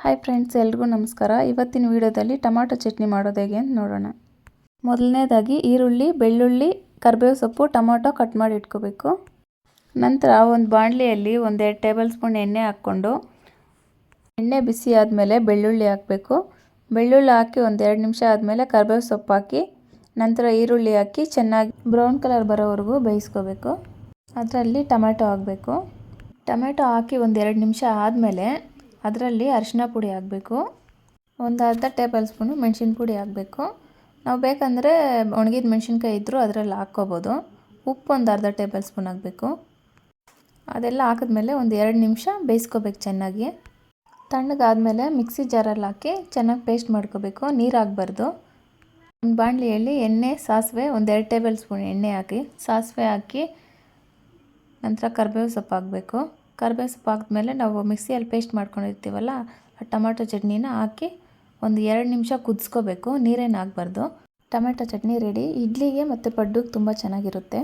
Hi friends, ಎಲ್ರಿಗೂ ನಮಸ್ಕಾರ. ಇವತ್ತಿನ ವಿಡಿಯೋದಲ್ಲಿ ಟೊಮಾಟೊ ಚಟ್ನಿ ಮಾಡೋದು ಹೇಗೆ ಅಂತ ನೋಡೋಣ. ಮೊದಲನೇದಾಗಿ ಈರುಳ್ಳಿ, ಬೆಳ್ಳುಳ್ಳಿ, ಕರಿಬೇವು ಸೊಪ್ಪು, ಟೊಮಾಟೊ ಕಟ್ ಮಾಡಿ ಇಟ್ಕೋಬೇಕು. ನಂತರ ಒಂದು ಬಾಣಲಿಯಲ್ಲಿ 1-2 ಟೇಬಲ್ ಸ್ಪೂನ್ ಎಣ್ಣೆ ಹಾಕ್ಕೊಂಡು ಎಣ್ಣೆ ಬಿಸಿ ಆದಮೇಲೆ ಬೆಳ್ಳುಳ್ಳಿ ಹಾಕಬೇಕು. ಬೆಳ್ಳುಳ್ಳಿ ಹಾಕಿ 1-2 ನಿಮಿಷ ಆದಮೇಲೆ ಕರಿಬೇವು ಸೊಪ್ಪು ಹಾಕಿ ನಂತರ ಈರುಳ್ಳಿ ಹಾಕಿ ಚೆನ್ನಾಗಿ ಬ್ರೌನ್ ಕಲರ್ ಬರೋವರೆಗೂ ಬೇಯಿಸ್ಕೋಬೇಕು. ಅದರಲ್ಲಿ ಟೊಮೆಟೊ ಹಾಕಬೇಕು. ಟೊಮೆಟೊ ಹಾಕಿ 1-2 ನಿಮಿಷ ಆದಮೇಲೆ ಅದರಲ್ಲಿ ಅರಿಶಿನ ಪುಡಿ ಹಾಕಬೇಕು. ಒಂದು ಅರ್ಧ ಟೇಬಲ್ ಸ್ಪೂನು ಮೆಣಸಿನ ಪುಡಿ ಹಾಕಬೇಕು. ನಾವು ಬೇಕಂದರೆ ಒಣಗಿದ ಮೆಣಸಿನ್ಕಾಯಿ ಇದ್ದರೂ ಅದರಲ್ಲಿ ಹಾಕ್ಕೋಬೋದು. ಉಪ್ಪು ಒಂದು ಅರ್ಧ ಟೇಬಲ್ ಸ್ಪೂನ್ ಹಾಕಬೇಕು. ಅದೆಲ್ಲ ಹಾಕಿದ್ಮೇಲೆ 1-2 ನಿಮಿಷ ಬೇಯಿಸ್ಕೋಬೇಕು ಚೆನ್ನಾಗಿ. ತಣ್ಣಗಾದಮೇಲೆ ಮಿಕ್ಸಿ ಜಾರಲ್ಲಿ ಹಾಕಿ ಚೆನ್ನಾಗಿ ಪೇಸ್ಟ್ ಮಾಡ್ಕೋಬೇಕು. ನೀರು ಹಾಕಬಾರ್ದು. ಒಂದು ಬಾಣಲಿಯಲ್ಲಿ ಎಣ್ಣೆ, ಸಾಸಿವೆ, 1-2 ಟೇಬಲ್ ಸ್ಪೂನ್ ಎಣ್ಣೆ ಹಾಕಿ ಸಾಸಿವೆ ಹಾಕಿ ನಂತರ ಕರಿಬೇವು ಸೊಪ್ಪು ಹಾಕಬೇಕು. ಕರಿಬೇವು ಸೊಪ್ಪು ಹಾಕಿದ್ಮೇಲೆ ನಾವು ಮಿಕ್ಸಿಯಲ್ಲಿ ಪೇಸ್ಟ್ ಮಾಡ್ಕೊಂಡಿರ್ತೀವಲ್ಲ ಆ ಟೊಮೆಟೊ ಚಟ್ನಿನ ಹಾಕಿ 1-2 ನಿಮಿಷ ಕುದಿಸ್ಕೋಬೇಕು. ನೀರೇನು ಹಾಕಬಾರ್ದು. Tomato chutney ready. ಇಡ್ಲಿಗೆ ಮತ್ತು ಪಡ್ಡುಗೆ ತುಂಬ ಚೆನ್ನಾಗಿರುತ್ತೆ.